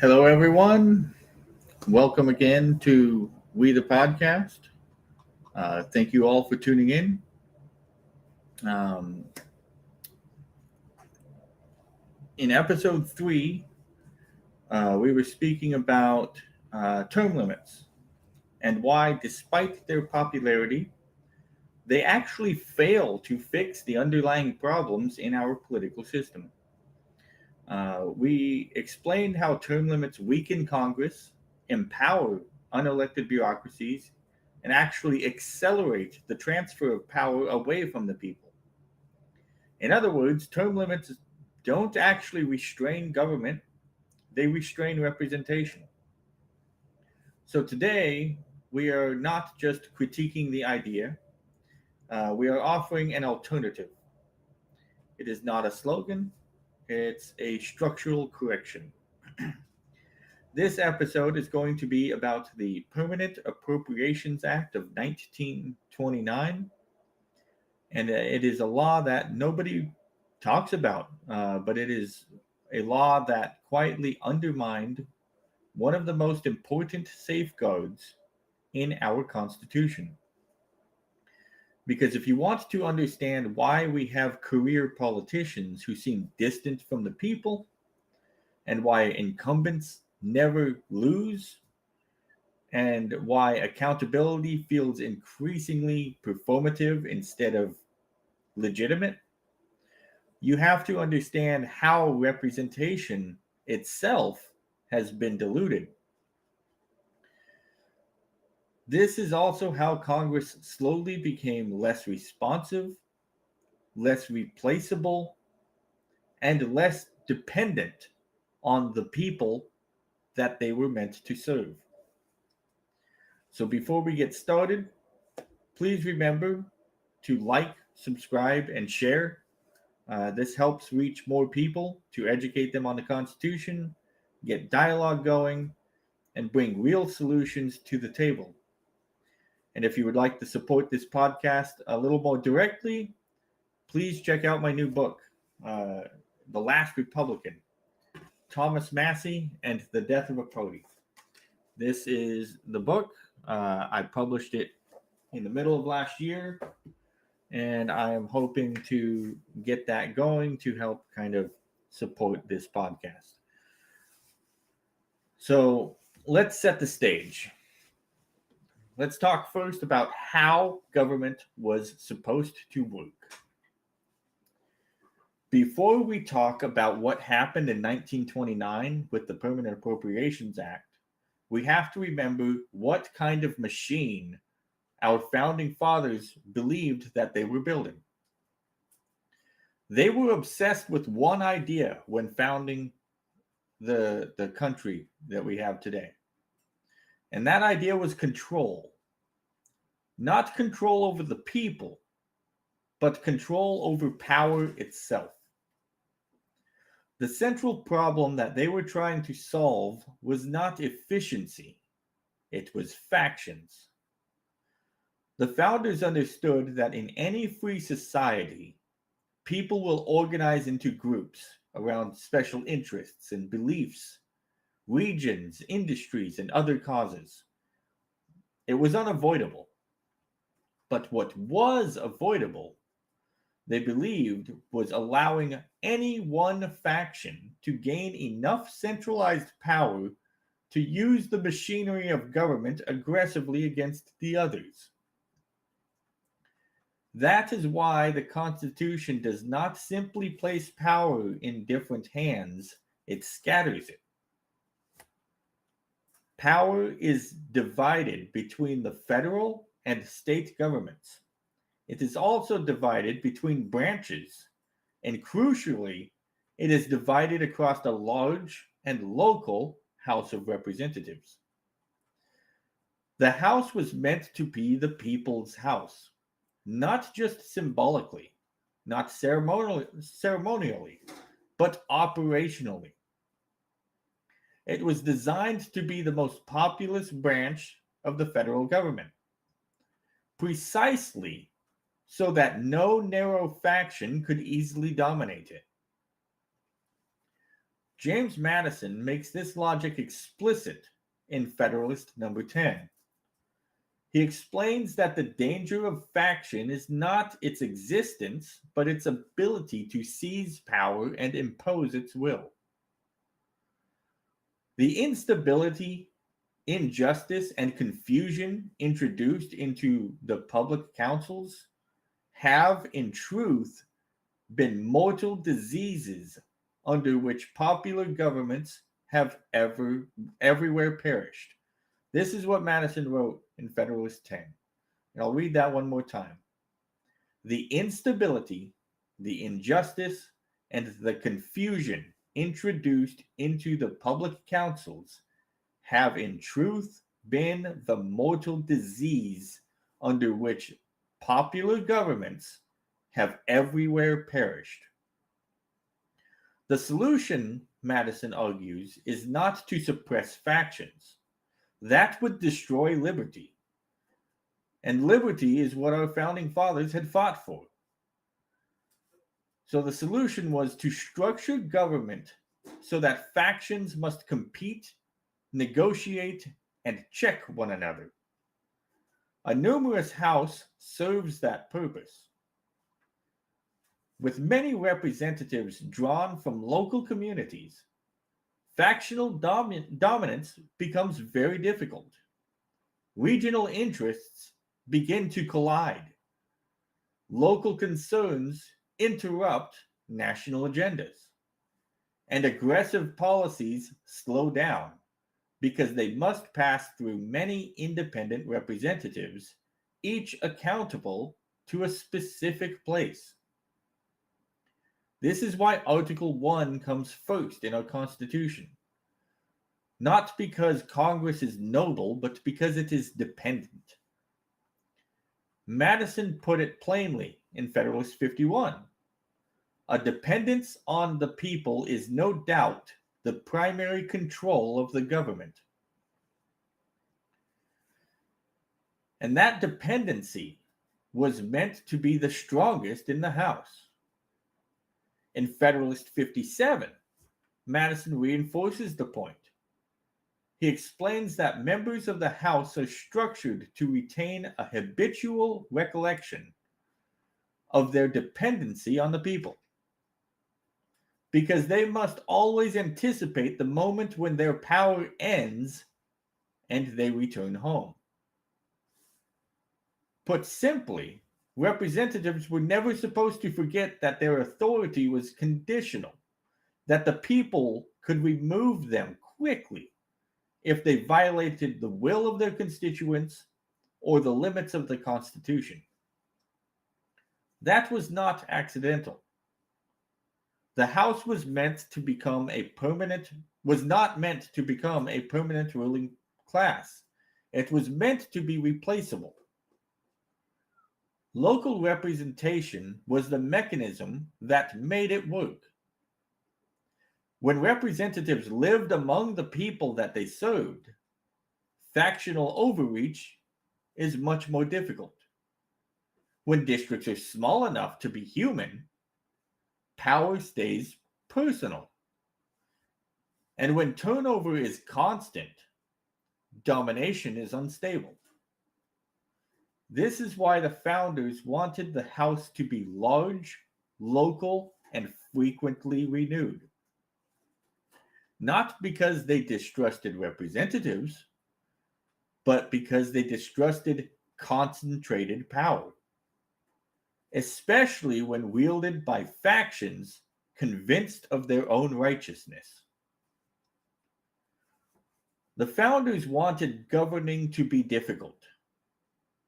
Hello, everyone. Welcome again to We the Podcast. Thank you all for tuning in. Um, in episode 3, we were speaking about term limits and why, despite their popularity, they actually fail to fix the underlying problems in our political system. We explained how term limits weaken Congress, empower unelected bureaucracies, and actually accelerate the transfer of power away from the people. In other words, term limits don't actually restrain government, they restrain representation. So today, we are not just critiquing the idea, we are offering an alternative. It is not a slogan, it's a structural correction. This episode is going to be about the Permanent Appropriations Act of 1929. And it is a law that nobody talks about, but it is a law that quietly undermined one of the most important safeguards in our Constitution. Because if you want to understand why we have career politicians who seem distant from the people, and why incumbents never lose, and why accountability feels increasingly performative instead of legitimate, you have to understand how representation itself has been diluted. This is also how Congress slowly became less responsive, less replaceable, and less dependent on the people that they were meant to serve. So before we get started, please remember to like, subscribe, and share. This helps reach more people to educate them on the Constitution, get dialogue going, and bring real solutions to the table. And if you would like to support this podcast a little more directly, please check out my new book, uh, The Last Republican, Thomas Massey and the Death of a Party. This is the book. I published it in the middle of last year, and I am hoping to get that going to help kind of support this podcast. So let's set the stage. Let's talk first about how government was supposed to work. Before we talk about what happened in 1929 with the Permanent Appropriations Act, we have to remember what kind of machine our founding fathers believed that they were building. They were obsessed with one idea when founding the country that we have today. And that idea was control. Not control over the people, but control over power itself. The central problem that they were trying to solve was not efficiency, it was factions. The founders understood that in any free society, people will organize into groups around special interests and beliefs, regions, industries, and other causes. It was unavoidable. But what was avoidable, they believed, was allowing any one faction to gain enough centralized power to use the machinery of government aggressively against the others. That is why the Constitution does not simply place power in different hands, it scatters it. Power is divided between the federal and state governments. It is also divided between branches, and crucially, it is divided across the large and local House of Representatives. The House was meant to be the people's house, not just symbolically, not ceremonially, but operationally. It was designed to be the most populous branch of the federal government, precisely so that no narrow faction could easily dominate it. James Madison makes this logic explicit in Federalist Number 10. He explains that the danger of faction is not its existence, but its ability to seize power and impose its will. The instability, injustice, and confusion introduced into the public councils have, in truth, been mortal diseases under which popular governments have everywhere perished. This is what Madison wrote in Federalist 10. And I'll read that one more time. The instability, the injustice, and the confusion introduced into the public councils have in truth been the mortal disease under which popular governments have everywhere perished. The solution, Madison argues, is not to suppress factions. That would destroy liberty. And liberty is what our founding fathers had fought for. So the solution was to structure government so that factions must compete, negotiate, and check one another. A numerous house serves that purpose. With many representatives drawn from local communities, factional dominance becomes very difficult. Regional interests begin to collide. Local concerns interrupt national agendas. And aggressive policies slow down because they must pass through many independent representatives, each accountable to a specific place. This is why Article 1 comes first in our Constitution. Not because Congress is noble, but because it is dependent. Madison put it plainly in Federalist 51. A dependence on the people is no doubt the primary control of the government. And that dependency was meant to be the strongest in the House. In Federalist 57, Madison reinforces the point. He explains that members of the House are structured to retain a habitual recollection of their dependency on the people, because they must always anticipate the moment when their power ends and they return home. Put simply, representatives were never supposed to forget that their authority was conditional, that the people could remove them quickly if they violated the will of their constituents or the limits of the Constitution. That was not accidental. The House was not meant to become a permanent ruling class. It was meant to be replaceable. Local representation was the mechanism that made it work. When representatives lived among the people that they served, factional overreach is much more difficult. When districts are small enough to be human, power stays personal. And when turnover is constant, domination is unstable. This is why the founders wanted the House to be large, local, and frequently renewed. Not because they distrusted representatives, but because they distrusted concentrated power, especially when wielded by factions convinced of their own righteousness. The founders wanted governing to be difficult,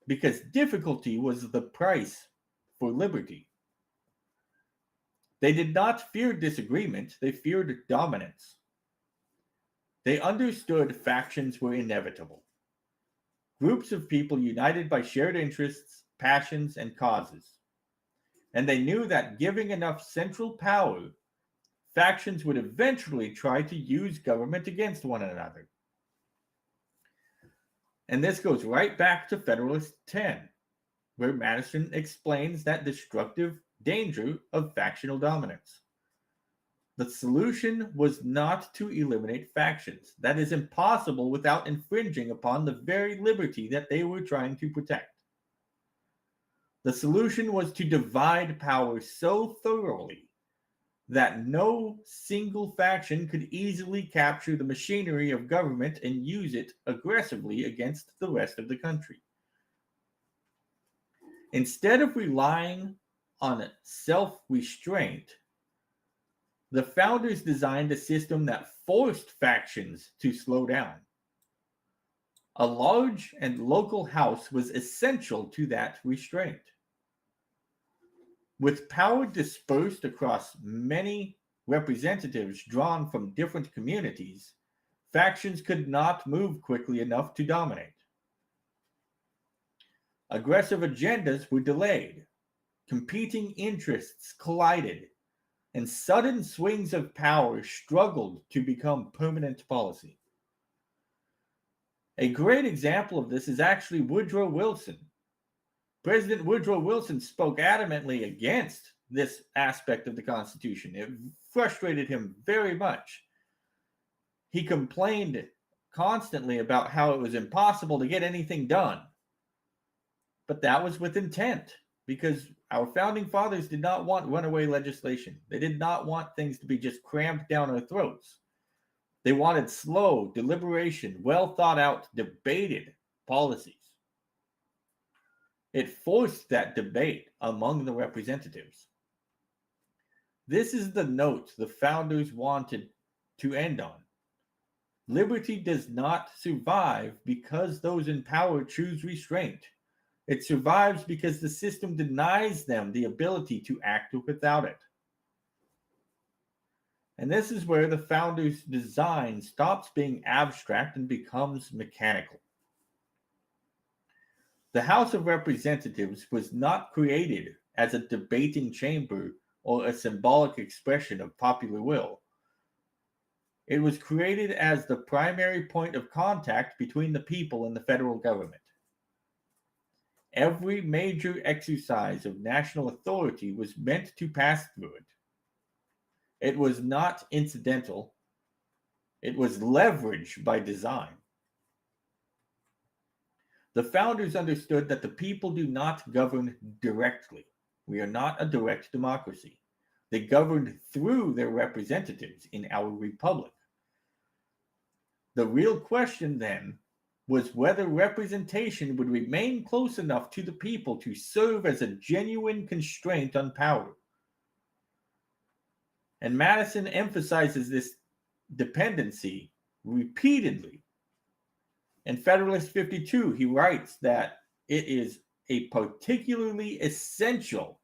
because difficulty was the price for liberty. They did not fear disagreement, they feared dominance. They understood factions were inevitable. Groups of people united by shared interests, passions, and causes. And they knew that giving enough central power, factions would eventually try to use government against one another. And this goes right back to Federalist 10, where Madison explains that destructive danger of factional dominance. The solution was not to eliminate factions. That is impossible without infringing upon the very liberty that they were trying to protect. The solution was to divide power so thoroughly that no single faction could easily capture the machinery of government and use it aggressively against the rest of the country. Instead of relying on self restraint, the founders designed a system that forced factions to slow down. A large and local house was essential to that restraint. With power dispersed across many representatives drawn from different communities, factions could not move quickly enough to dominate. Aggressive agendas were delayed, competing interests collided, and sudden swings of power struggled to become permanent policy. A great example of this is actually Woodrow Wilson. President Woodrow Wilson spoke adamantly against this aspect of the Constitution. It frustrated him very much. He complained constantly about how it was impossible to get anything done. But that was with intent, because our founding fathers did not want runaway legislation. They did not want things to be just crammed down our throats. They wanted slow, deliberation, well thought out, debated policies. It forced that debate among the representatives. This is the note the founders wanted to end on. Liberty does not survive because those in power choose restraint. It survives because the system denies them the ability to act without it. And this is where the founders' design stops being abstract and becomes mechanical. The House of Representatives was not created as a debating chamber or a symbolic expression of popular will. It was created as the primary point of contact between the people and the federal government. Every major exercise of national authority was meant to pass through it. It was not incidental. It was leverage by design. The founders understood that the people do not govern directly. We are not a direct democracy. They governed through their representatives in our republic. The real question then was whether representation would remain close enough to the people to serve as a genuine constraint on power. And Madison emphasizes this dependency repeatedly. In Federalist 52, he writes that it is a particularly essential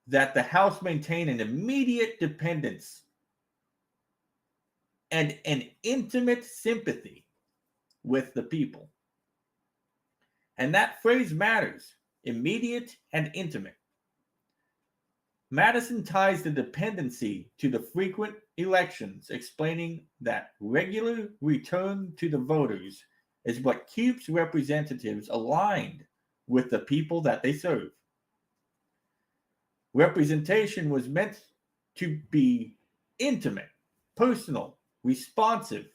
that the House maintain an immediate dependence and an intimate sympathy with the people. And that phrase matters, immediate and intimate. Madison ties the dependency to the frequent elections, explaining that regular return to the voters is what keeps representatives aligned with the people that they serve. Representation was meant to be intimate, personal, responsive,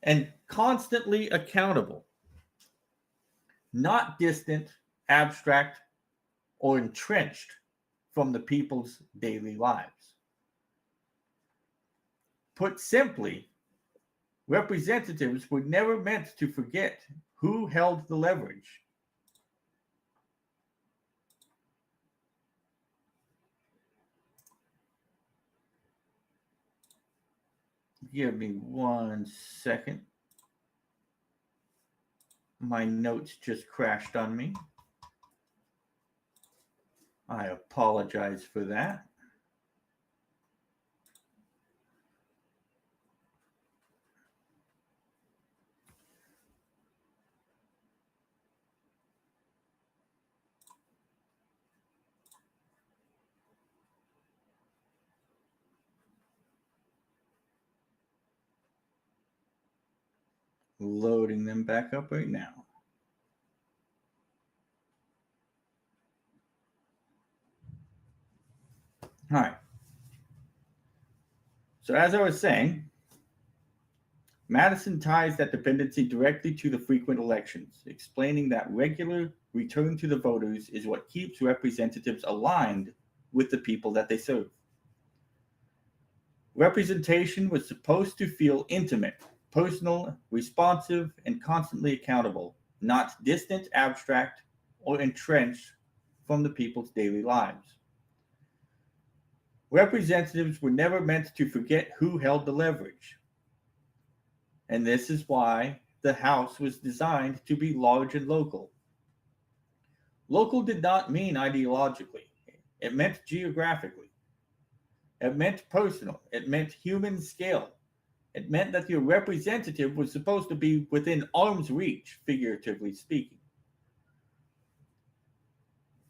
and constantly accountable, not distant, abstract, or entrenched from the people's daily lives. Put simply, representatives were never meant to forget who held the leverage. Give me 1 second. My notes just crashed on me. I apologize for that. Loading them back up right now. All right. So, as I was saying, Madison ties that dependency directly to the frequent elections, explaining that regular return to the voters is what keeps representatives aligned with the people that they serve. Representation was supposed to feel intimate, personal, responsive, and constantly accountable, not distant, abstract, or entrenched from the people's daily lives. Representatives were never meant to forget who held the leverage, and this is why the House was designed to be large and local. Local did not mean ideologically, it meant geographically, it meant personal, it meant human scale. It meant that your representative was supposed to be within arm's reach, figuratively speaking.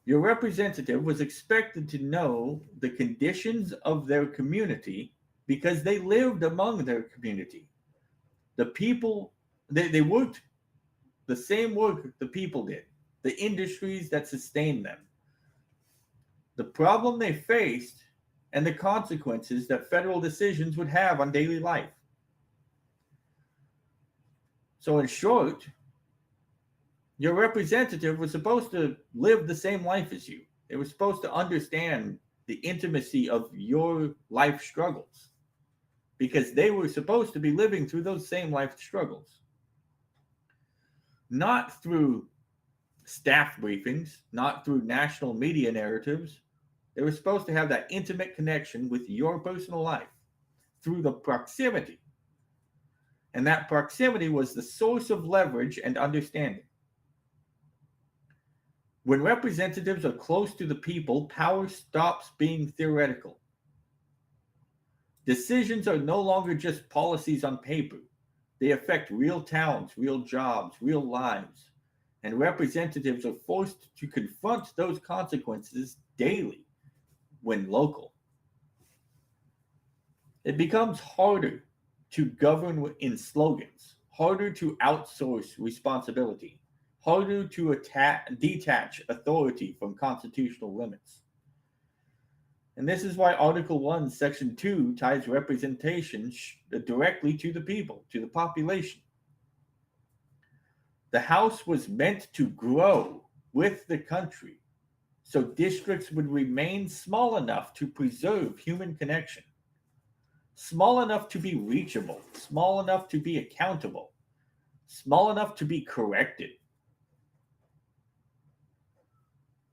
Your representative was expected to know the conditions of their community because they lived among their community. The people, they worked the same work the people did, the industries that sustained them, the problem they faced, and the consequences that federal decisions would have on daily life. So, in short, your representative was supposed to live the same life as you. They were supposed to understand the intimacy of your life struggles because they were supposed to be living through those same life struggles. Not through staff briefings, not through national media narratives. They were supposed to have that intimate connection with your personal life through the proximity. And that proximity was the source of leverage and understanding. When representatives are close to the people, power stops being theoretical. Decisions are no longer just policies on paper. They affect real towns, real jobs, real lives. And representatives are forced to confront those consequences daily when local. It becomes harder to govern in slogans, harder to outsource responsibility, harder to detach authority from constitutional limits. And this is why Article 1, Section 2 ties representation directly to the people, to the population. The House was meant to grow with the country, so districts would remain small enough to preserve human connection, small enough to be reachable, small enough to be accountable, small enough to be corrected.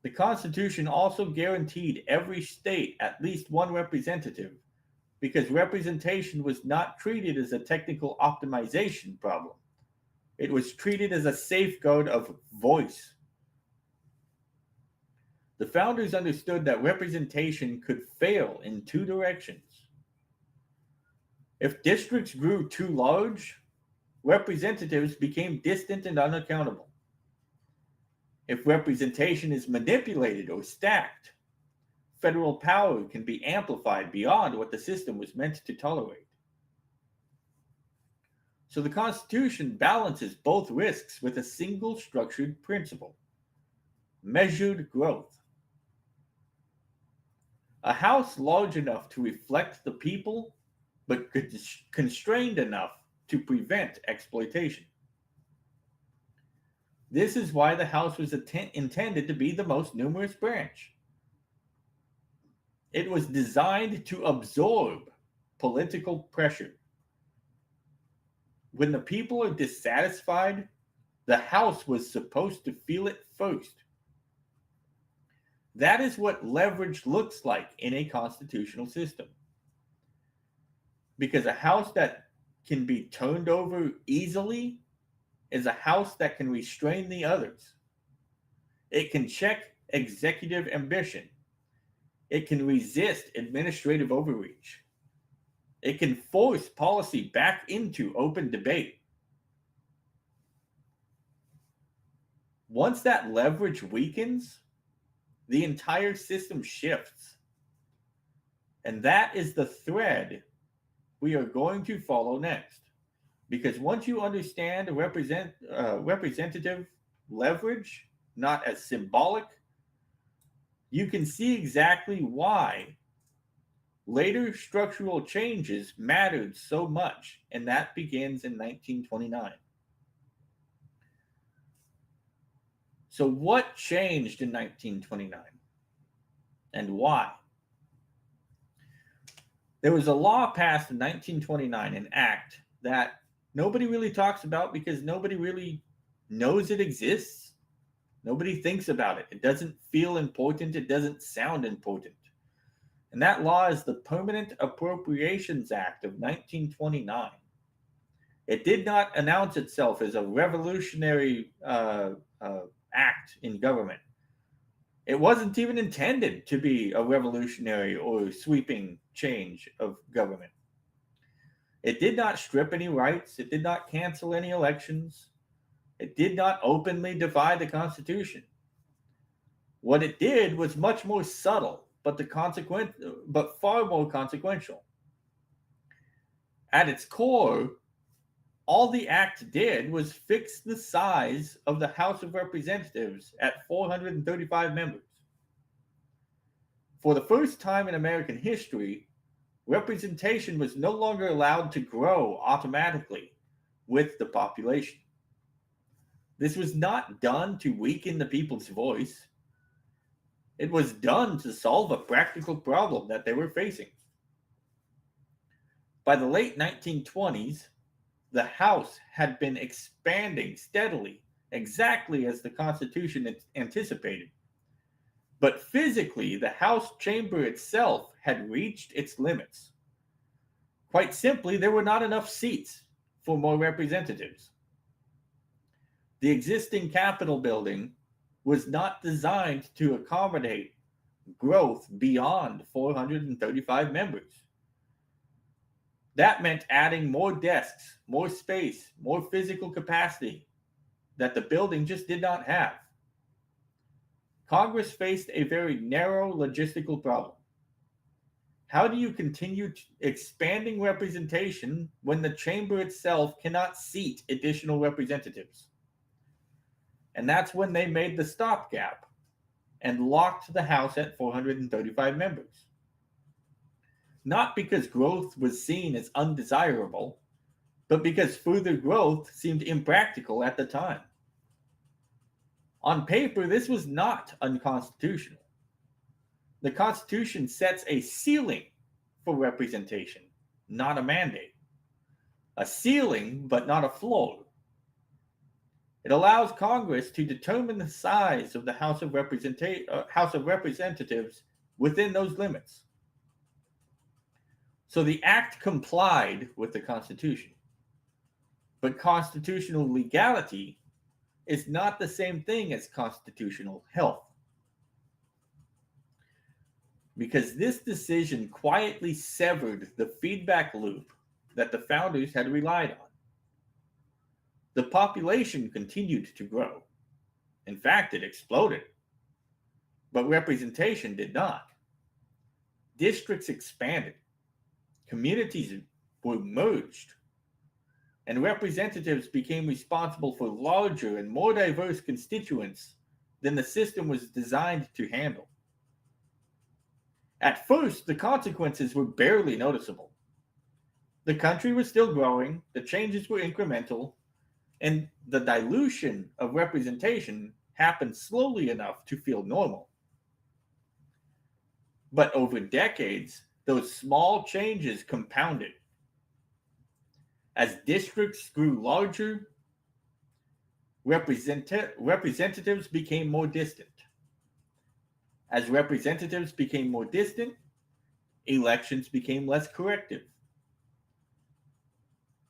The Constitution also guaranteed every state at least one representative because representation was not treated as a technical optimization problem. It was treated as a safeguard of voice. The founders understood that representation could fail in two directions. If districts grew too large, representatives became distant and unaccountable. If representation is manipulated or stacked, federal power can be amplified beyond what the system was meant to tolerate. So the Constitution balances both risks with a single structured principle: measured growth. A house large enough to reflect the people, but constrained enough to prevent exploitation. This is why the House was intended to be the most numerous branch. It was designed to absorb political pressure. When the people are dissatisfied, the House was supposed to feel it first. That is what leverage looks like in a constitutional system. Because a House that can be turned over easily is a House that can restrain the others. It can check executive ambition. It can resist administrative overreach. It can force policy back into open debate. Once that leverage weakens, the entire system shifts. And that is the thread we are going to follow next. Because once you understand representative leverage, not as symbolic, you can see exactly why Later structural changes mattered so much, and that begins in 1929. So, what changed in 1929 and why? There was a law passed in 1929, an act that nobody really talks about because nobody really knows it exists. Nobody thinks about it. It doesn't feel important. It doesn't sound important. And that law is the Permanent Appropriations Act of 1929. It did not announce itself as a revolutionary act in government. It wasn't even intended to be a revolutionary or sweeping change of government. It did not strip any rights. It did not cancel any elections. It did not openly defy the Constitution. What it did was much more subtle, but far more consequential. At its core, all the act did was fix the size of the House of Representatives at 435 members. For the first time in American history, representation was no longer allowed to grow automatically with the population. This was not done to weaken the people's voice. It was done to solve a practical problem that they were facing. By the late 1920s, the House had been expanding steadily, exactly as the Constitution anticipated. But physically, the House chamber itself had reached its limits. Quite simply, there were not enough seats for more representatives. The existing Capitol building was not designed to accommodate growth beyond 435 members. That meant adding more desks, more space, more physical capacity that the building just did not have. Congress faced a very narrow logistical problem. How do you continue expanding representation when the chamber itself cannot seat additional representatives? And that's when they made the stopgap and locked the House at 435 members. Not because growth was seen as undesirable, but because further growth seemed impractical at the time. On paper, this was not unconstitutional. The Constitution sets a ceiling for representation, not a mandate. A ceiling, but not a floor. It allows Congress to determine the size of the House of Representatives within those limits. So the act complied with the Constitution. But constitutional legality is not the same thing as constitutional health. Because this decision quietly severed the feedback loop that the founders had relied on. The population continued to grow. In fact, it exploded. But representation did not. Districts expanded. Communities were merged. And representatives became responsible for larger and more diverse constituents than the system was designed to handle. At first, the consequences were barely noticeable. The country was still growing, the changes were incremental, and the dilution of representation happened slowly enough to feel normal. But over decades, those small changes compounded. As districts grew larger, representatives became more distant. As representatives became more distant, elections became less corrective.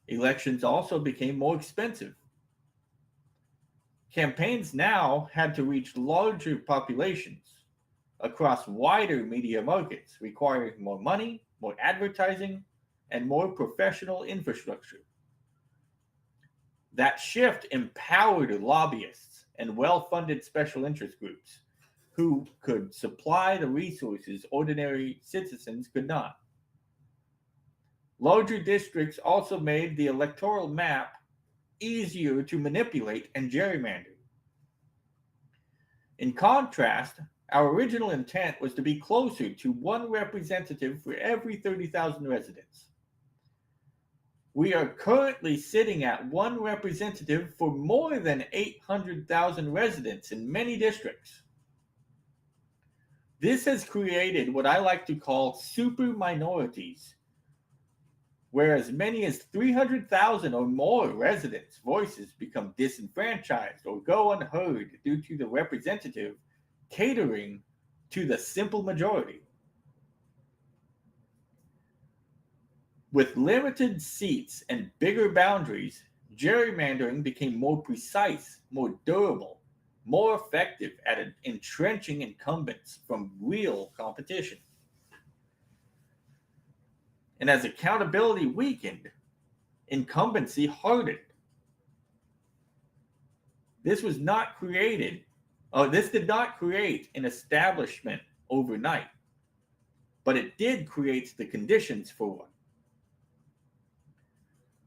Elections also became more expensive. Campaigns now had to reach larger populations across wider media markets, requiring more money, more advertising, and more professional infrastructure. That shift empowered lobbyists and well-funded special interest groups who could supply the resources ordinary citizens could not. Larger districts also made the electoral map easier to manipulate and gerrymander. In contrast, Our original intent was to be closer to one representative for every 30,000 residents. We are currently sitting at one representative for more than 800,000 residents in many districts. This has created what I like to call super minorities, where as many as 300,000 or more residents' voices become disenfranchised or go unheard due to the representative catering to the simple majority. With limited seats and bigger boundaries, gerrymandering became more precise, more durable, more effective at entrenching incumbents from real competition. And as accountability weakened, incumbency hardened. This was not created, this did not create an establishment overnight, but it did create the conditions for one.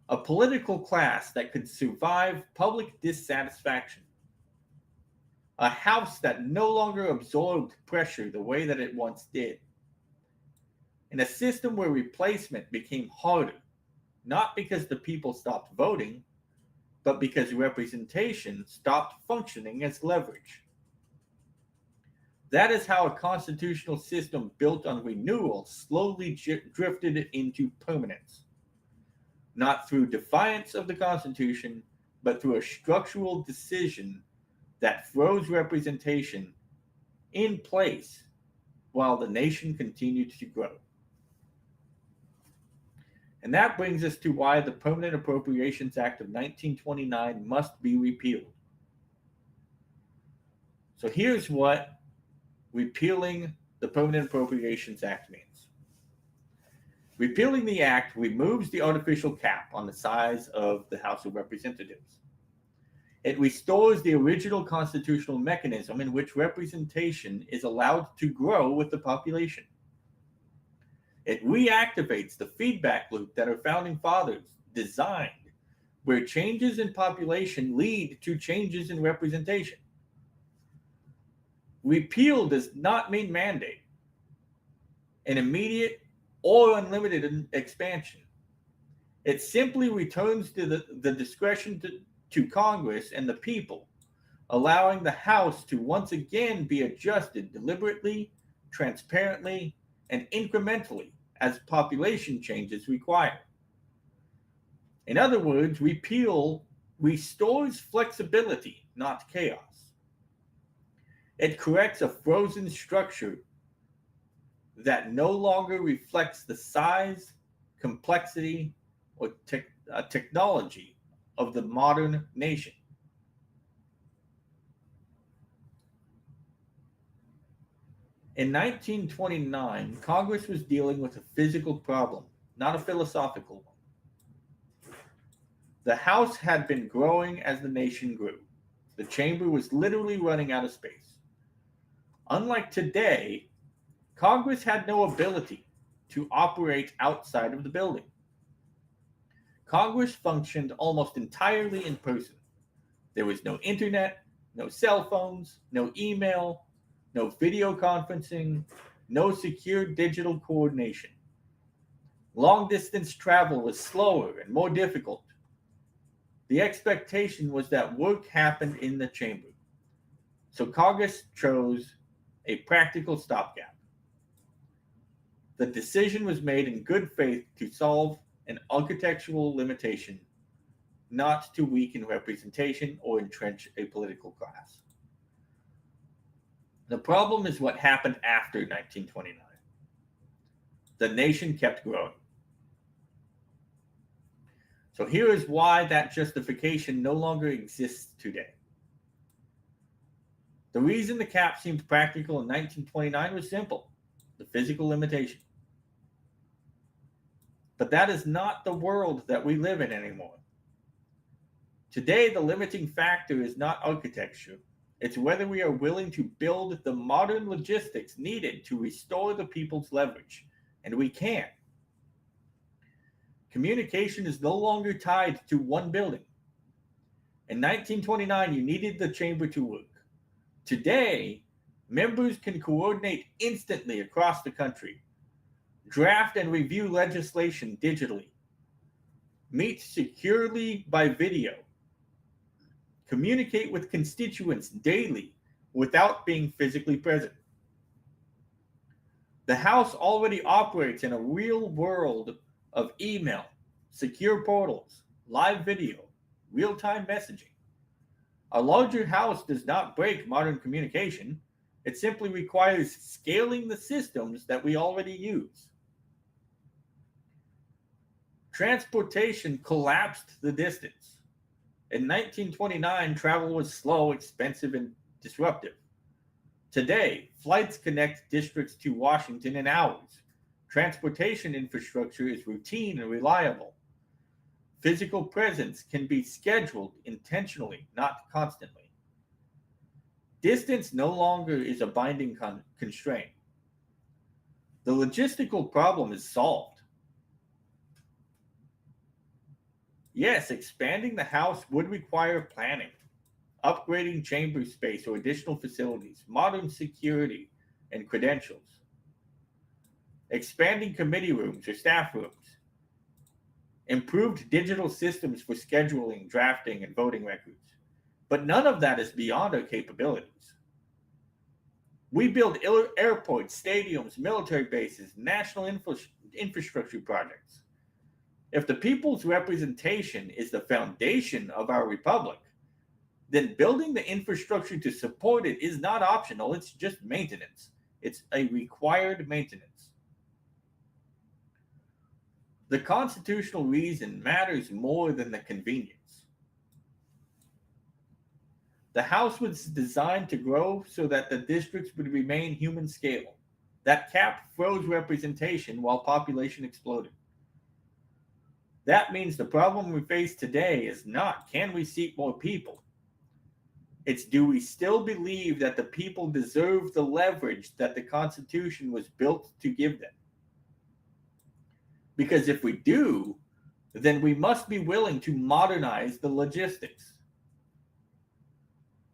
A political class that could survive public dissatisfaction. A house that no longer absorbed pressure the way that it once did. And a system where replacement became harder, not because the people stopped voting, but because representation stopped functioning as leverage. That is how a constitutional system built on renewal slowly drifted into permanence. Not through defiance of the Constitution, but through a structural decision that froze representation in place while the nation continued to grow. And that brings us to why the Permanent Appropriations Act of 1929 must be repealed. So here's what repealing the Permanent Appropriations Act means. Repealing the act removes the artificial cap on the size of the House of Representatives. It restores the original constitutional mechanism in which representation is allowed to grow with the population. It reactivates the feedback loop that our founding fathers designed, where changes in population lead to changes in representation. Repeal does not mean mandate an immediate or unlimited expansion. It simply returns to the discretion to Congress and the people, allowing the House to once again be adjusted deliberately, transparently, and incrementally as population changes require. In other words, repeal restores flexibility, not chaos. It corrects a frozen structure that no longer reflects the size, complexity, or technology of the modern nation. In 1929, Congress was dealing with a physical problem, not a philosophical one. The House had been growing as the nation grew. The chamber was literally running out of space. Unlike today, Congress had no ability to operate outside of the building. Congress functioned almost entirely in person. There was no internet, no cell phones, no email, no video conferencing, no secure digital coordination. Long distance travel was slower and more difficult. The expectation was that work happened in the chamber. So Congress chose a practical stopgap. The decision was made in good faith to solve an architectural limitation, not to weaken representation or entrench a political class. The problem is what happened after 1929. The nation kept growing. So here is why that justification no longer exists today. The reason the cap seemed practical in 1929 was simple: the physical limitation. But that is not the world that we live in anymore. Today, the limiting factor is not architecture. It's whether we are willing to build the modern logistics needed to restore the people's leverage. And we can. Communication is no longer tied to one building. In 1929, you needed the chamber to work. Today, Members can coordinate instantly across the country, draft and review legislation digitally, meet securely by video, communicate with constituents daily without being physically present. The House already operates in a real world of email, secure portals, live video, real time messaging. A larger house does not break modern communication, it simply requires scaling the systems that we already use. Transportation collapsed the distance. In 1929, travel was slow, expensive, and disruptive. Today, flights connect districts to Washington in hours. Transportation infrastructure is routine and reliable. Physical presence can be scheduled intentionally, not constantly. Distance no longer is a binding constraint. The logistical problem is solved. Yes, expanding the house would require planning, upgrading chamber space or additional facilities, modern security and credentials, expanding committee rooms or staff rooms, improved digital systems for scheduling, drafting, and voting records. But none of that is beyond our capabilities. We build airports, stadiums, military bases, national infrastructure projects. If the people's representation is the foundation of our republic, then building the infrastructure to support it is not optional, it's just maintenance. It's a required maintenance. The constitutional reason matters more than the convenience. The House was designed to grow so that the districts would remain human scale. That cap froze representation while population exploded. That means the problem we face today is not can we seat more people? It's do we still believe that the people deserve the leverage that the Constitution was built to give them? Because if we do, then we must be willing to modernize the logistics.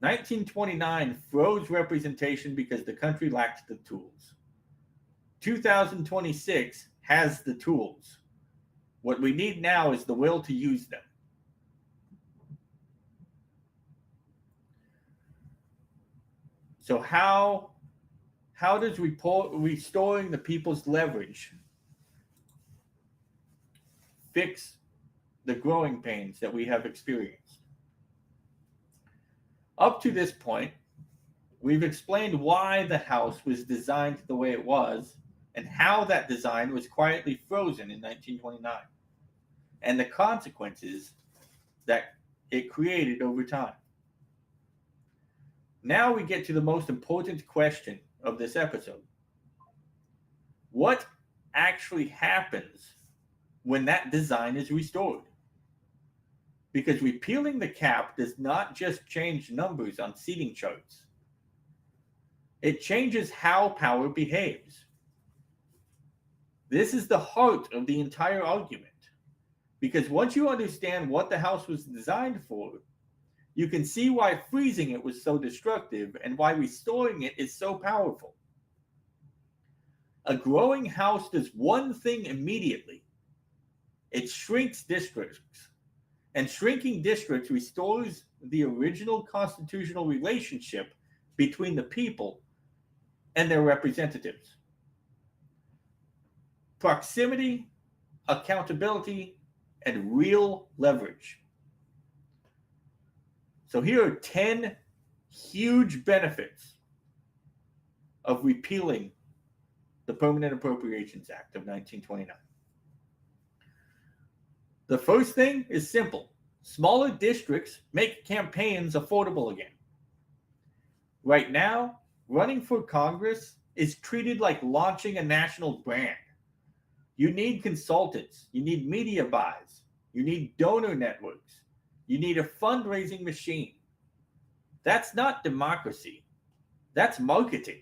1929 froze representation because the country lacked the tools. 2026 has the tools. What we need now is the will to use them. So how does restoring the people's leverage fix the growing pains that we have experienced? Up to this point, we've explained why the House was designed the way it was and how that design was quietly frozen in 1929 and the consequences that it created over time. Now we get to the most important question of this episode. What actually happens when that design is restored? Because repealing the cap does not just change numbers on seating charts. It changes how power behaves. This is the heart of the entire argument. Because once you understand what the House was designed for, you can see why freezing it was so destructive and why restoring it is so powerful. A growing House does one thing immediately. It shrinks districts. And shrinking districts restores the original constitutional relationship between the people and their representatives. Proximity, accountability, and real leverage. So here are 10 huge benefits of repealing the Permanent Appropriations Act of 1929. The first thing is simple. Smaller districts make campaigns affordable again. Right now, running for Congress is treated like launching a national brand. You need consultants, you need media buys, you need donor networks, you need a fundraising machine. That's not democracy. That's marketing.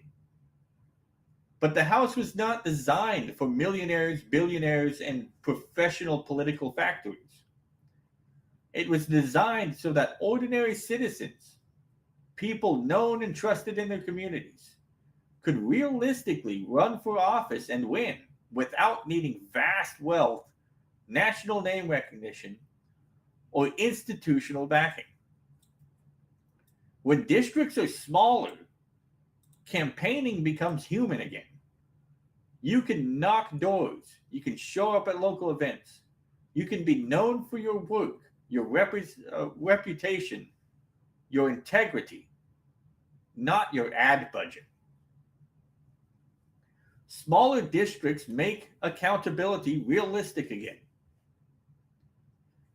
But the House was not designed for millionaires, billionaires, and professional political factories. It was designed so that ordinary citizens, people known and trusted in their communities, could realistically run for office and win without needing vast wealth, national name recognition, or institutional backing. When districts are smaller, campaigning becomes human again. You can knock doors, you can show up at local events, you can be known for your work, your reputation, your integrity, not your ad budget. Smaller districts make accountability realistic again.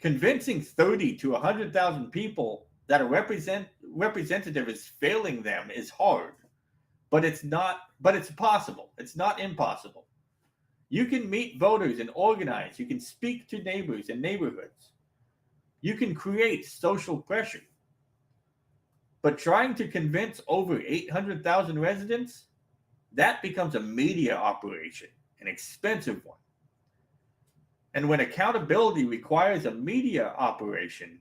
Convincing 30 to 100,000 people that a representative is failing them is hard, but it's possible. It's not impossible. You can meet voters and organize. You can speak to neighbors and neighborhoods. You can create social pressure. But trying to convince over 800,000 residents, that becomes a media operation, an expensive one. And when accountability requires a media operation,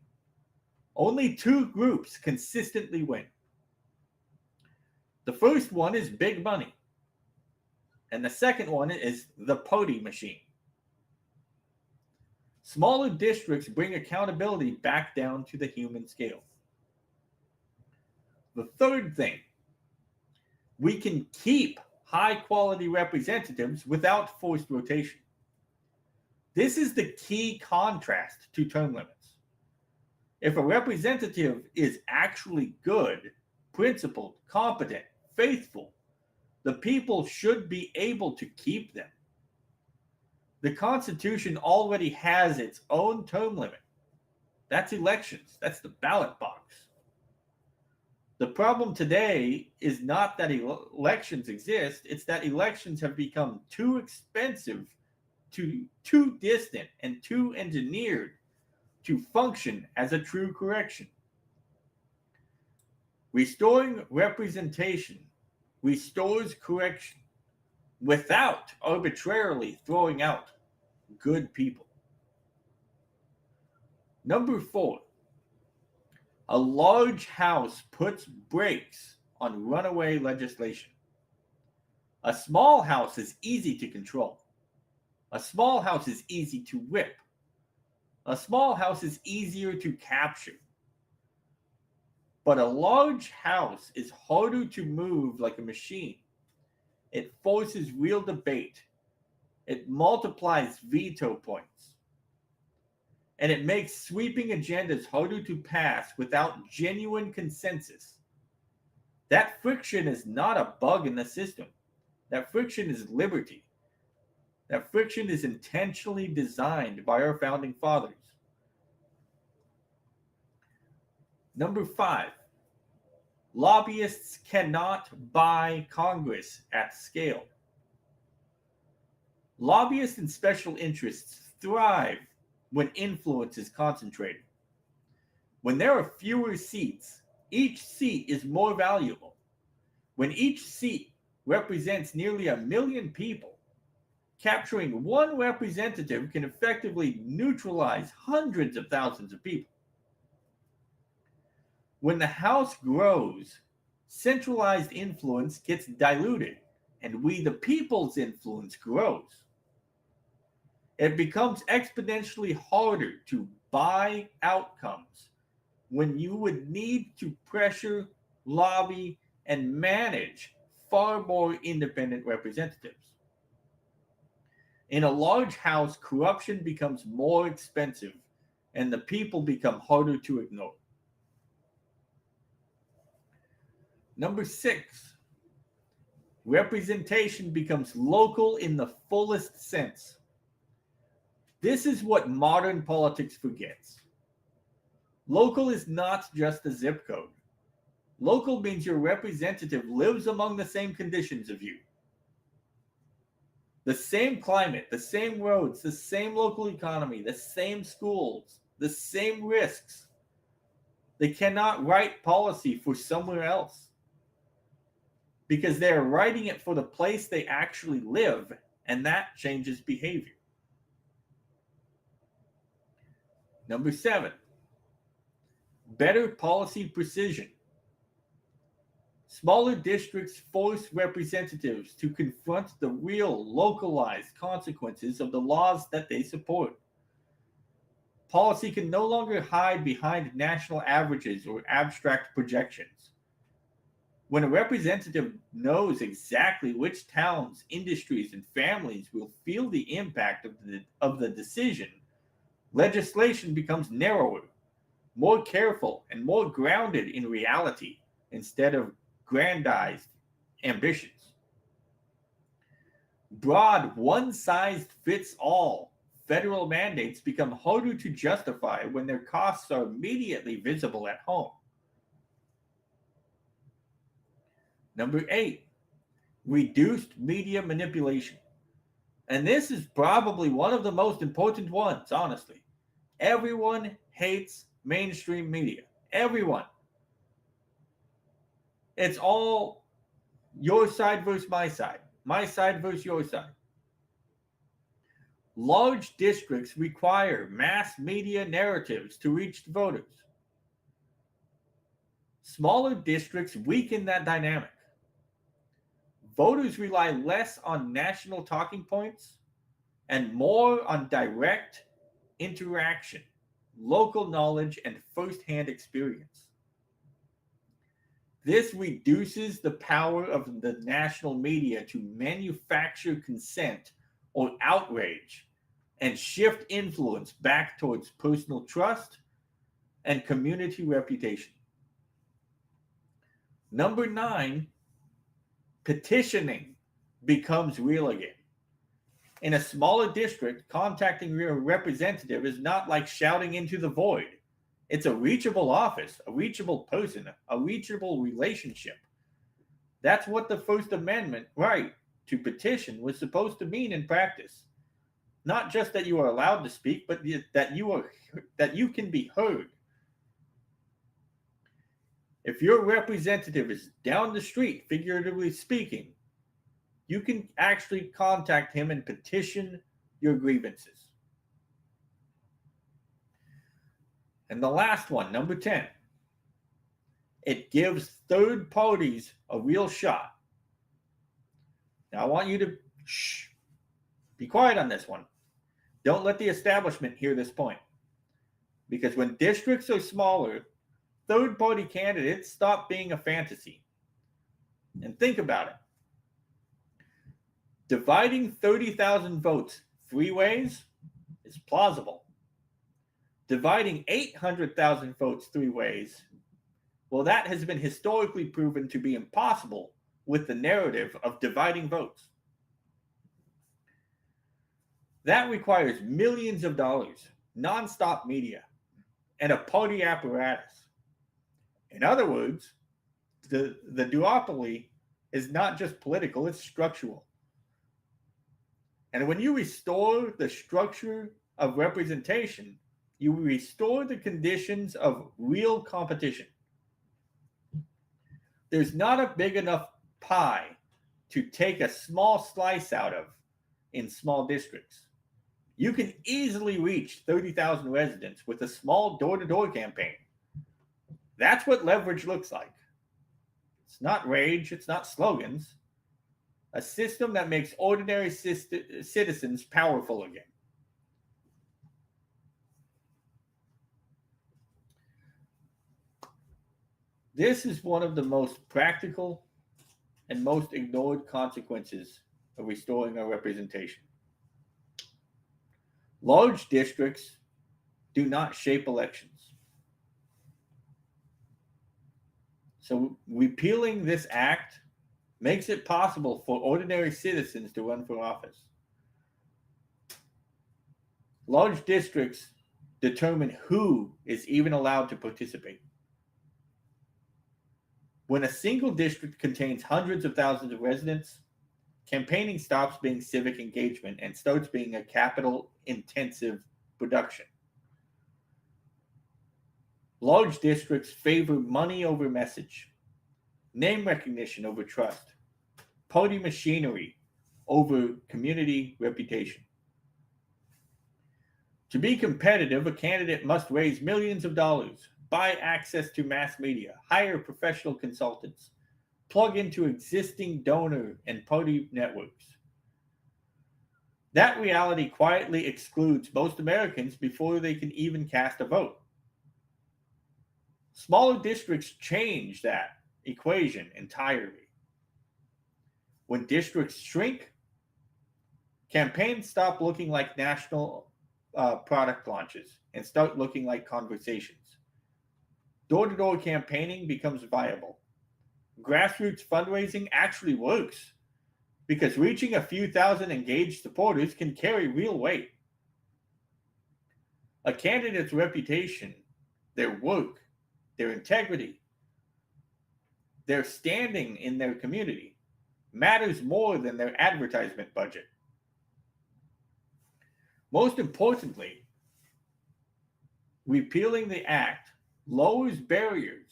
only two groups consistently win. The first one is big money, and the second one is the party machine. Smaller districts bring accountability back down to the human scale. The third thing, we can keep high quality representatives without forced rotation. This is the key contrast to term limits. If a representative is actually good, principled, competent, faithful, the people should be able to keep them. The Constitution already has its own term limit. That's elections, that's the ballot box. The problem today is not that elections exist, it's that elections have become too expensive, too distant, and too engineered to function as a true correction. Restoring representation restores correction without arbitrarily throwing out good people. Number 4, a large house puts brakes on runaway legislation. A small house is easy to control. A small house is easy to whip. A small house is easier to capture. But a large house is harder to move like a machine. It forces real debate. It multiplies veto points. And it makes sweeping agendas harder to pass without genuine consensus. That friction is not a bug in the system. That friction is liberty. That friction is intentionally designed by our founding fathers. Number 5, lobbyists cannot buy Congress at scale. Lobbyists and special interests thrive when influence is concentrated. When there are fewer seats, each seat is more valuable. When each seat represents nearly 1 million people, capturing one representative can effectively neutralize hundreds of thousands of people. When the House grows, centralized influence gets diluted, and we the people's influence grows. It becomes exponentially harder to buy outcomes when you would need to pressure, lobby, and manage far more independent representatives. In a large house, corruption becomes more expensive, and the people become harder to ignore. Number 6, representation becomes local in the fullest sense. This is what modern politics forgets. Local is not just a zip code. Local means your representative lives among the same conditions of you. The same climate, the same roads, the same local economy, the same schools, the same risks. They cannot write policy for somewhere else because they are writing it for the place they actually live, and that changes behavior. Number 7, better policy precision. Smaller districts force representatives to confront the real, localized consequences of the laws that they support. Policy can no longer hide behind national averages or abstract projections. When a representative knows exactly which towns, industries, and families will feel the impact of the decision, legislation becomes narrower, more careful, and more grounded in reality instead of grandized ambitions. Broad, one size fits all federal mandates become harder to justify when their costs are immediately visible at home. Number 8, reduced media manipulation. And this is probably one of the most important ones, honestly. Everyone hates mainstream media. Everyone. It's all your side versus my side versus your side. Large districts require mass media narratives to reach the voters. Smaller districts weaken that dynamic. Voters rely less on national talking points and more on direct interaction, local knowledge, and firsthand experience. This reduces the power of the national media to manufacture consent or outrage and shift influence back towards personal trust and community reputation. Number 9, petitioning becomes real again. In a smaller district, contacting your representative is not like shouting into the void. It's a reachable office, a reachable person, a reachable relationship. That's what the First Amendment right to petition was supposed to mean in practice. Not just that you are allowed to speak, but that you can be heard. If your representative is down the street, figuratively speaking, you can actually contact him and petition your grievances. And the last one, number 10, it gives third parties a real shot. Now, I want you to be quiet on this one. Don't let the establishment hear this point. Because when districts are smaller, third party candidates stop being a fantasy. And think about it. Dividing 30,000 votes 3 ways is plausible. Dividing 800,000 votes 3 ways, well, that has been historically proven to be impossible with the narrative of dividing votes. That requires millions of dollars, nonstop media, and a party apparatus. In other words, the duopoly is not just political, it's structural. And when you restore the structure of representation, you restore the conditions of real competition. There's not a big enough pie to take a small slice out of in small districts. You can easily reach 30,000 residents with a small door-to-door campaign. That's what leverage looks like. It's not rage, it's not slogans. A system that makes ordinary citizens powerful again. This is one of the most practical and most ignored consequences of restoring our representation. Large districts do not shape elections. So repealing this act makes it possible for ordinary citizens to run for office. Large districts determine who is even allowed to participate. When a single district contains hundreds of thousands of residents, campaigning stops being civic engagement and starts being a capital-intensive production. Large districts favor money over message, name recognition over trust, party machinery over community reputation. To be competitive, a candidate must raise millions of dollars, buy access to mass media, hire professional consultants, plug into existing donor and party networks. That reality quietly excludes most Americans before they can even cast a vote. Smaller districts change that equation entirely. When districts shrink, campaigns stop looking like national product launches and start looking like conversations. Door to door campaigning becomes viable. Grassroots fundraising actually works because reaching a few thousand engaged supporters can carry real weight. A candidate's reputation, their work, their integrity, their standing in their community matters more than their advertisement budget. Most importantly, repealing the act lowers barriers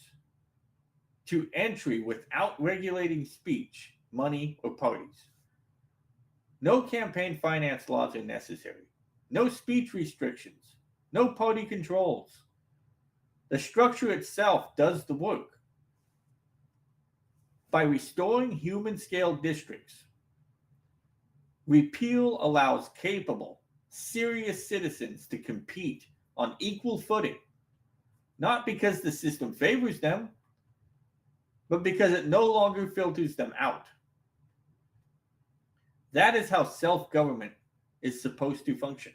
to entry without regulating speech, money, or parties. No campaign finance laws are necessary. No speech restrictions. No party controls. The structure itself does the work. By restoring human scale districts, repeal allows capable, serious citizens to compete on equal footing, not because the system favors them, but because it no longer filters them out. That is how self-government is supposed to function.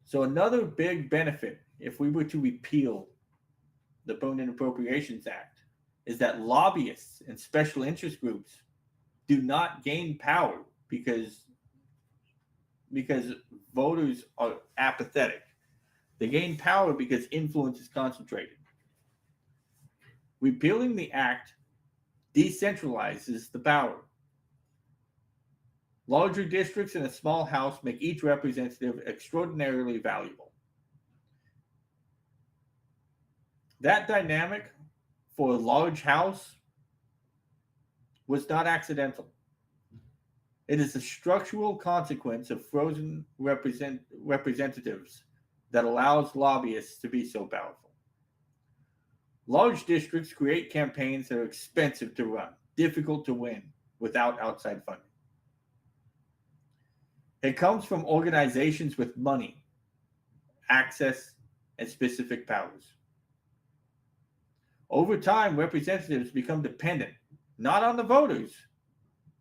So another big benefit, if we were to repeal the Permanent Appropriations Act, is that lobbyists and special interest groups do not gain power because voters are apathetic. They gain power because influence is concentrated. Repealing the act decentralizes the power. Larger districts in a small house make each representative extraordinarily valuable. That dynamic for a large house was not accidental. It is a structural consequence of frozen representatives that allows lobbyists to be so powerful. Large districts create campaigns that are expensive to run, difficult to win without outside funding. It comes from organizations with money, access, and specific powers. Over time, representatives become dependent, not on the voters,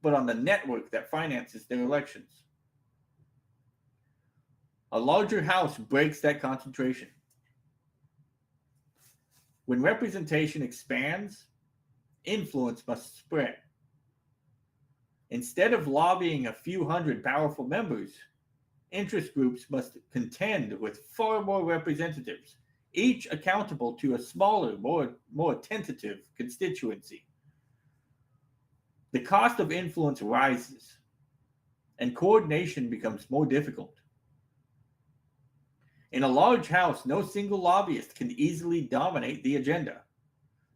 but on the network that finances their elections. A larger house breaks that concentration. When representation expands, influence must spread. Instead of lobbying a few hundred powerful members, interest groups must contend with far more representatives, each accountable to a smaller, more tentative constituency. The cost of influence rises, and coordination becomes more difficult. In a large house, no single lobbyist can easily dominate the agenda.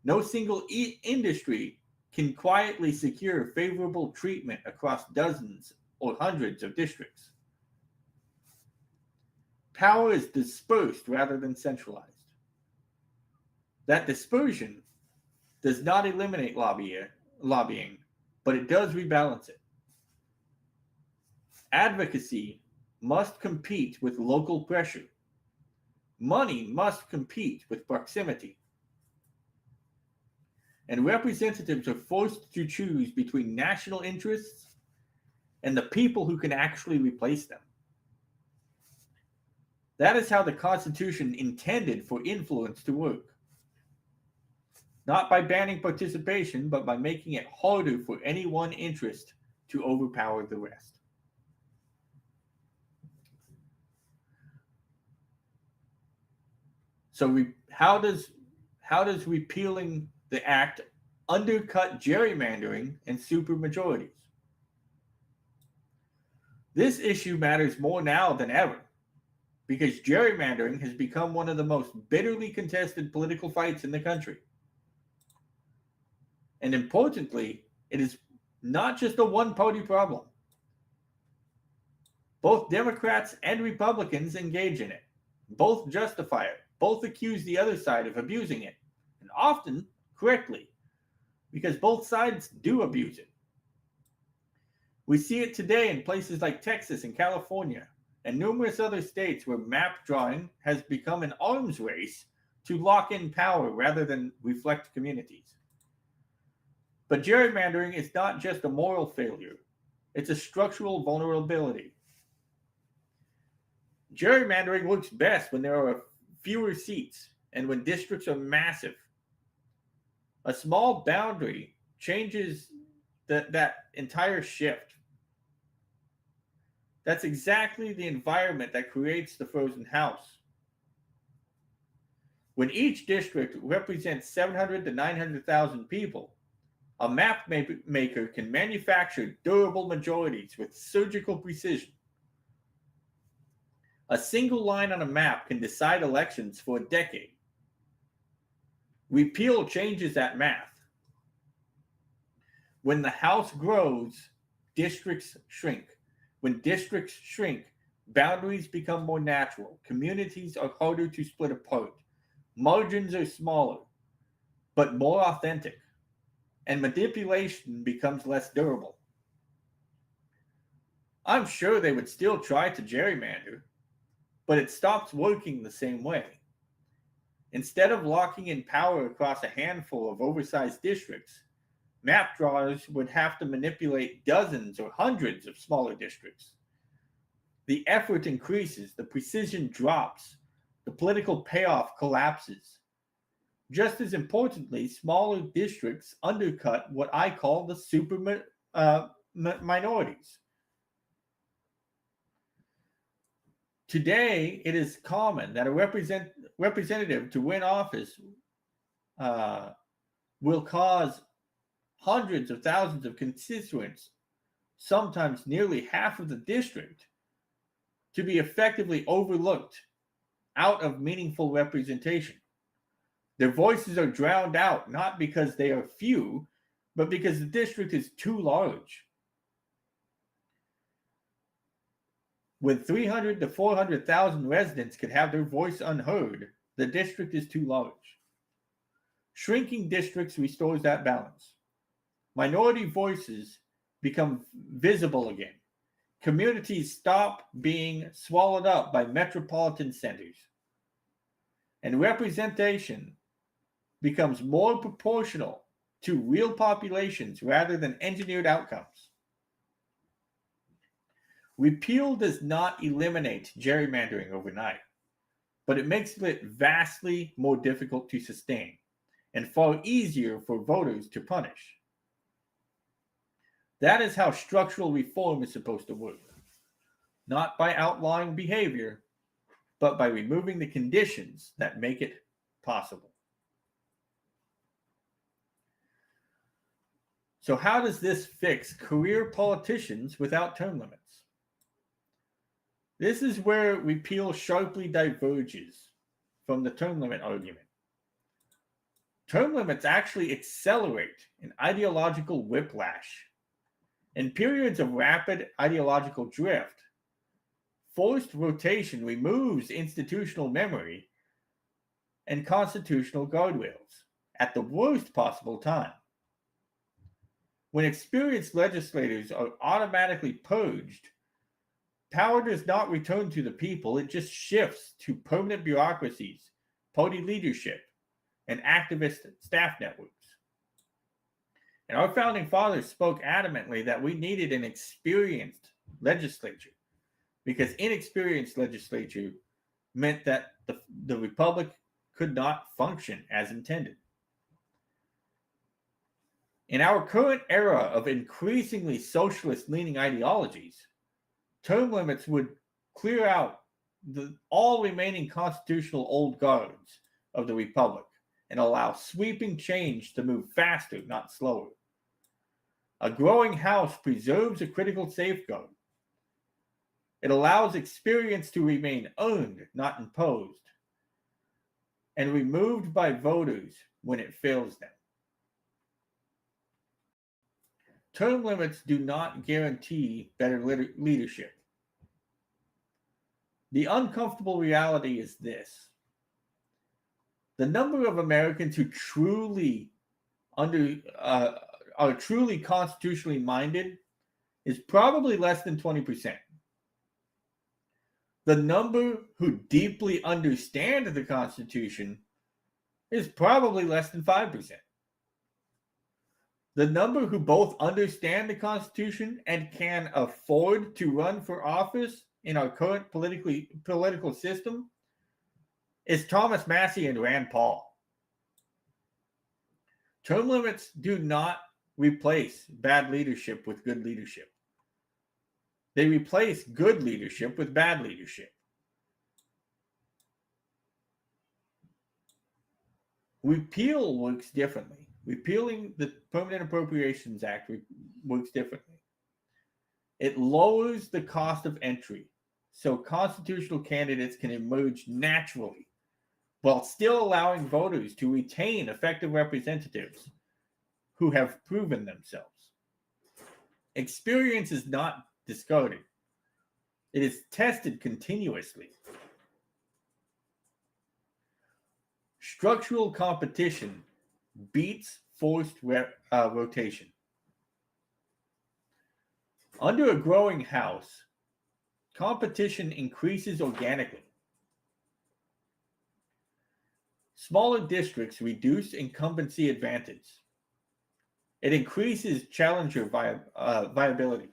No single industry can quietly secure favorable treatment across dozens or hundreds of districts. Power is dispersed rather than centralized. That dispersion does not eliminate lobbying, but it does rebalance it. Advocacy must compete with local pressure. Money must compete with proximity. And representatives are forced to choose between national interests and the people who can actually replace them. That is how the Constitution intended for influence to work. Not by banning participation, but by making it harder for any one interest to overpower the rest. So how does repealing the act undercut gerrymandering and supermajorities? This issue matters more now than ever because gerrymandering has become one of the most bitterly contested political fights in the country. And importantly, it is not just a one-party problem. Both Democrats and Republicans engage in it. Both justify it. both accuse the other side of abusing it, and often correctly, because both sides do abuse it. We see it today in places like Texas and California, and numerous other states where map drawing has become an arms race to lock in power rather than reflect communities. But gerrymandering is not just a moral failure, it's a structural vulnerability. Gerrymandering works best when there are fewer seats and when districts are massive. A small boundary changes that entire shift. That's exactly the environment that creates the frozen house. When each district represents 700 to 900,000 people, a map maker can manufacture durable majorities with surgical precision. A single line on a map can decide elections for a decade. Repeal changes that math. When the House grows, districts shrink. When districts shrink, boundaries become more natural. Communities are harder to split apart. Margins are smaller, but more authentic. And manipulation becomes less durable. I'm sure they would still try to gerrymander, but it stops working the same way. Instead of locking in power across a handful of oversized districts, map drawers would have to manipulate dozens or hundreds of smaller districts. The effort increases, the precision drops, the political payoff collapses. Just as importantly, smaller districts undercut what I call the super minorities. Today, it is common that a representative to win office will cause hundreds of thousands of constituents, sometimes nearly half of the district, to be effectively overlooked out of meaningful representation. Their voices are drowned out not because they are few, but because the district is too large. When 300 to 400,000 residents could have their voice unheard, the district is too large. Shrinking districts restores that balance. Minority voices become visible again. Communities stop being swallowed up by metropolitan centers. And representation becomes more proportional to real populations rather than engineered outcomes. Repeal does not eliminate gerrymandering overnight, but it makes it vastly more difficult to sustain and far easier for voters to punish. That is how structural reform is supposed to work, not by outlawing behavior, but by removing the conditions that make it possible. So how does this fix career politicians without term limits? This is where repeal sharply diverges from the term limit argument. Term limits actually accelerate an ideological whiplash. In periods of rapid ideological drift, forced rotation removes institutional memory and constitutional guardrails at the worst possible time. When experienced legislators are automatically purged, power does not return to the people, it just shifts to permanent bureaucracies, party leadership, and activist staff networks. And our founding fathers spoke adamantly that we needed an experienced legislature, because inexperienced legislature meant that the republic could not function as intended. In our current era of increasingly socialist-leaning ideologies, term limits would clear out all remaining constitutional old guards of the republic and allow sweeping change to move faster, not slower. A growing house preserves a critical safeguard. It allows experience to remain earned, not imposed, and removed by voters when it fails them. Term limits do not guarantee better leadership. The uncomfortable reality is this: The number of Americans who are truly constitutionally minded is probably less than 20%. The number who deeply understand the Constitution is probably less than 5%. The number who both understand the Constitution and can afford to run for office in our current political system is Thomas Massey and Rand Paul. Term limits do not replace bad leadership with good leadership. They replace good leadership with bad leadership. Repeal works differently. Repealing the Permanent Appropriations Act works differently. It lowers the cost of entry so constitutional candidates can emerge naturally while still allowing voters to retain effective representatives who have proven themselves. Experience is not discarded. It is tested continuously. Structural competition beats forced rotation. Under a growing House, competition increases organically. Smaller districts reduce incumbency advantage. It increases challenger viability.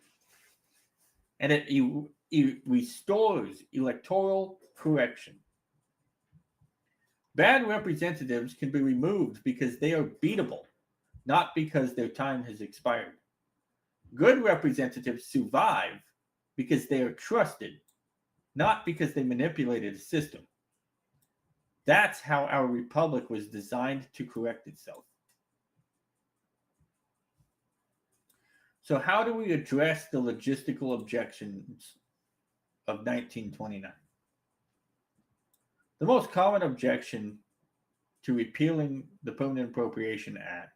And it restores electoral correction. Bad representatives can be removed because they are beatable, not because their time has expired. Good representatives survive because they are trusted, not because they manipulated a system. That's how our republic was designed to correct itself. So how do we address the logistical objections of 1929? The most common objection to repealing the Permanent Appropriation Act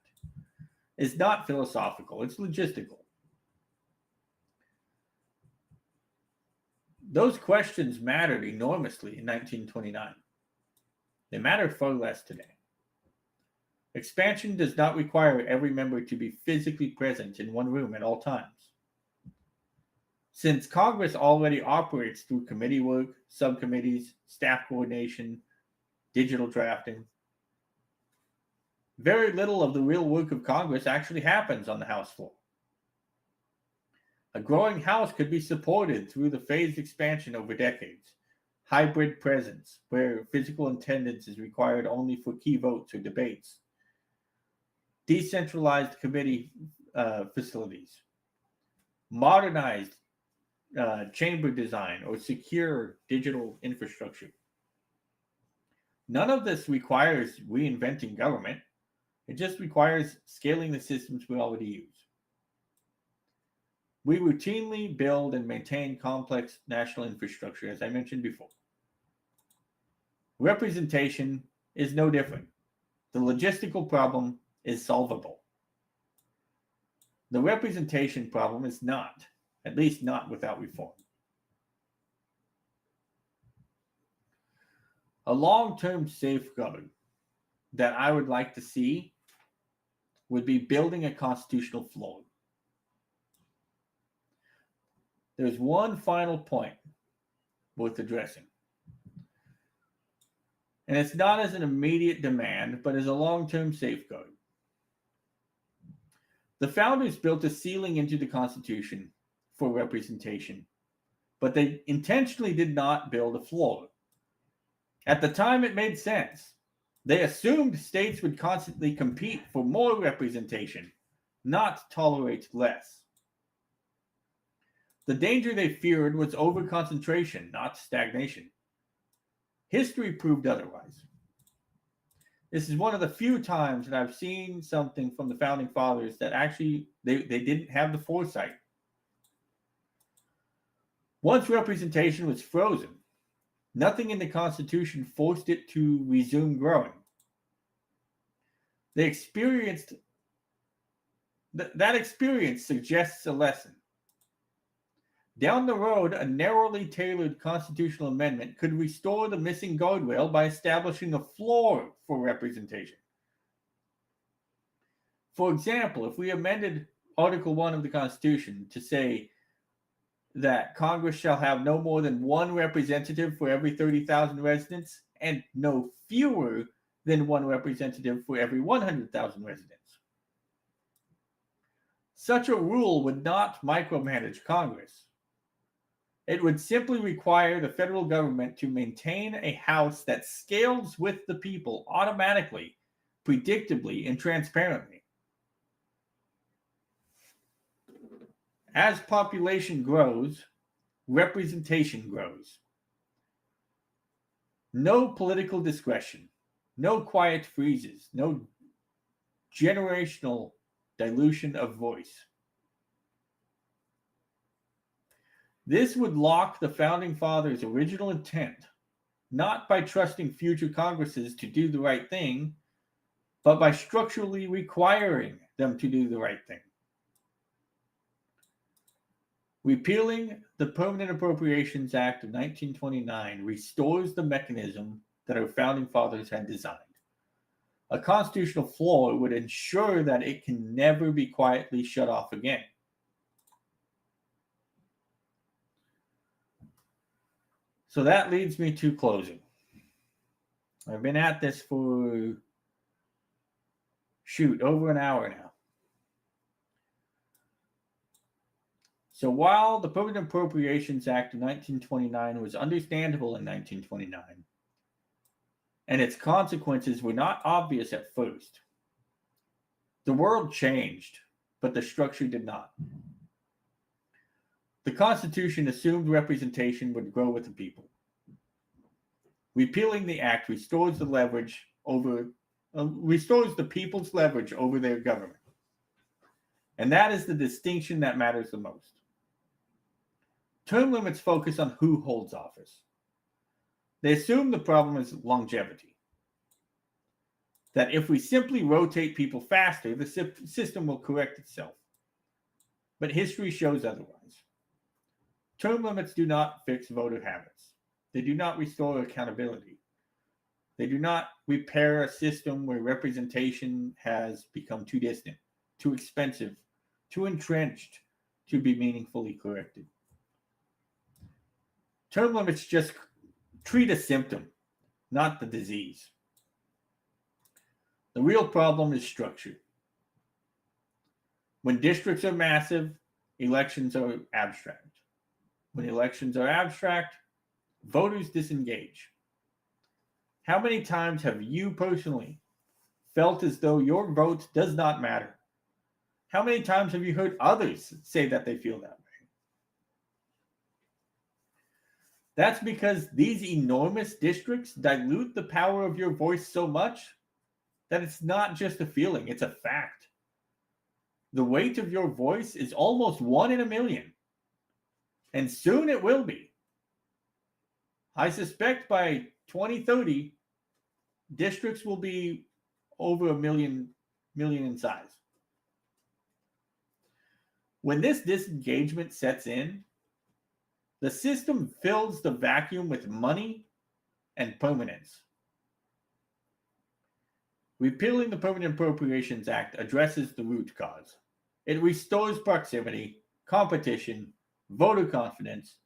is not philosophical, it's logistical. Those questions mattered enormously in 1929. They matter far less today. Expansion does not require every member to be physically present in one room at all times. Since Congress already operates through committee work, subcommittees, staff coordination, digital drafting, very little of the real work of Congress actually happens on the House floor. A growing House could be supported through the phased expansion over decades, hybrid presence, where physical attendance is required only for key votes or debates, decentralized committee facilities, modernized chamber design, or secure digital infrastructure. None of this requires reinventing government. It just requires scaling the systems we already use. We routinely build and maintain complex national infrastructure, as I mentioned before. Representation is no different. The logistical problem is solvable. The representation problem is not, at least not without reform. A long-term safeguard that I would like to see would be building a constitutional floor. There's one final point worth addressing. And it's not as an immediate demand, but as a long-term safeguard. The founders built a ceiling into the Constitution for representation, but they intentionally did not build a floor. At the time, it made sense. They assumed states would constantly compete for more representation, not tolerate less. The danger they feared was overconcentration, not stagnation. History proved otherwise. This is one of the few times that I've seen something from the founding fathers that actually they didn't have the foresight. Once representation was frozen, nothing in the Constitution forced it to resume growing. They experienced that experience suggests a lesson. Down the road, a narrowly tailored constitutional amendment could restore the missing guardrail by establishing a floor for representation. For example, if we amended Article 1 of the Constitution to say that Congress shall have no more than one representative for every 30,000 residents and no fewer than one representative for every 100,000 residents. Such a rule would not micromanage Congress. It would simply require the federal government to maintain a House that scales with the people automatically, predictably, and transparently. As population grows, representation grows. No political discretion, no quiet freezes, no generational dilution of voice. This would lock the Founding Fathers' original intent, not by trusting future Congresses to do the right thing, but by structurally requiring them to do the right thing. Repealing the Permanent Appropriations Act of 1929 restores the mechanism that our Founding Fathers had designed. A constitutional floor would ensure that it can never be quietly shut off again. So that leads me to closing. I've been at this for, over an hour now. So while the Permanent Appropriations Act of 1929 was understandable in 1929, and its consequences were not obvious at first, the world changed, but the structure did not. The Constitution assumed representation would grow with the people. Repealing the act restores the people's leverage over their government. And that is the distinction that matters the most. Term limits focus on who holds office. They assume the problem is longevity. That if we simply rotate people faster, the system will correct itself. But history shows otherwise. Term limits do not fix voter habits. They do not restore accountability. They do not repair a system where representation has become too distant, too expensive, too entrenched to be meaningfully corrected. Term limits just treat a symptom, not the disease. The real problem is structure. When districts are massive, elections are abstract. When elections are abstract, voters disengage. How many times have you personally felt as though your vote does not matter? How many times have you heard others say that they feel that way? That's because these enormous districts dilute the power of your voice so much that it's not just a feeling, it's a fact. The weight of your voice is almost 1 in a million. And soon it will be. I suspect by 2030, districts will be over a million in size. When this disengagement sets in, the system fills the vacuum with money and permanence. Repealing the Permanent Appropriations Act addresses the root cause. It restores proximity, competition, voter confidence,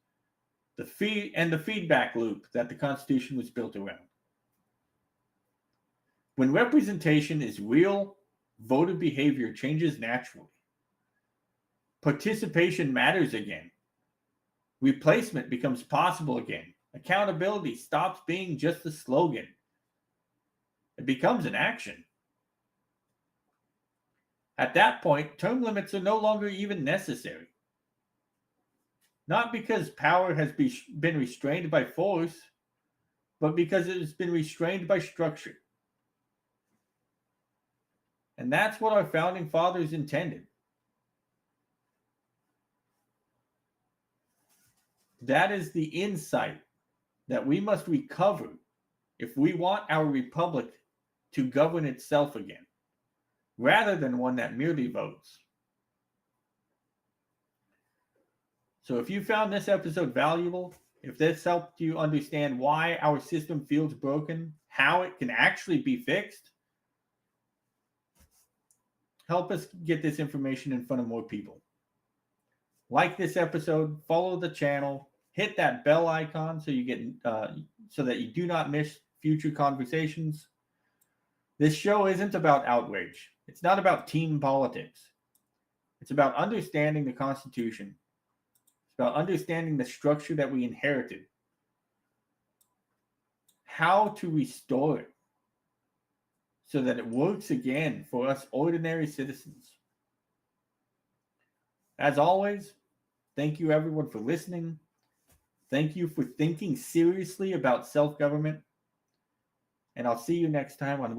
the feedback loop that the Constitution was built around. When representation is real, voter behavior changes naturally. Participation matters again. Replacement becomes possible again. Accountability stops being just a slogan. It becomes an action. At that point, term limits are no longer even necessary. Not because power has been restrained by force, but because it has been restrained by structure. And that's what our founding fathers intended. That is the insight that we must recover if we want our republic to govern itself again, rather than one that merely votes. So if you found this episode valuable, if this helped you understand why our system feels broken, how it can actually be fixed, help us get this information in front of more people. Like this episode, follow the channel, hit that bell icon so you get so that you do not miss future conversations. This show isn't about outrage. It's not about team politics. It's about understanding the Constitution. It's about understanding the structure that we inherited. How to restore it so that it works again for us ordinary citizens. As always, thank you everyone for listening. Thank you for thinking seriously about self-government. And I'll see you next time on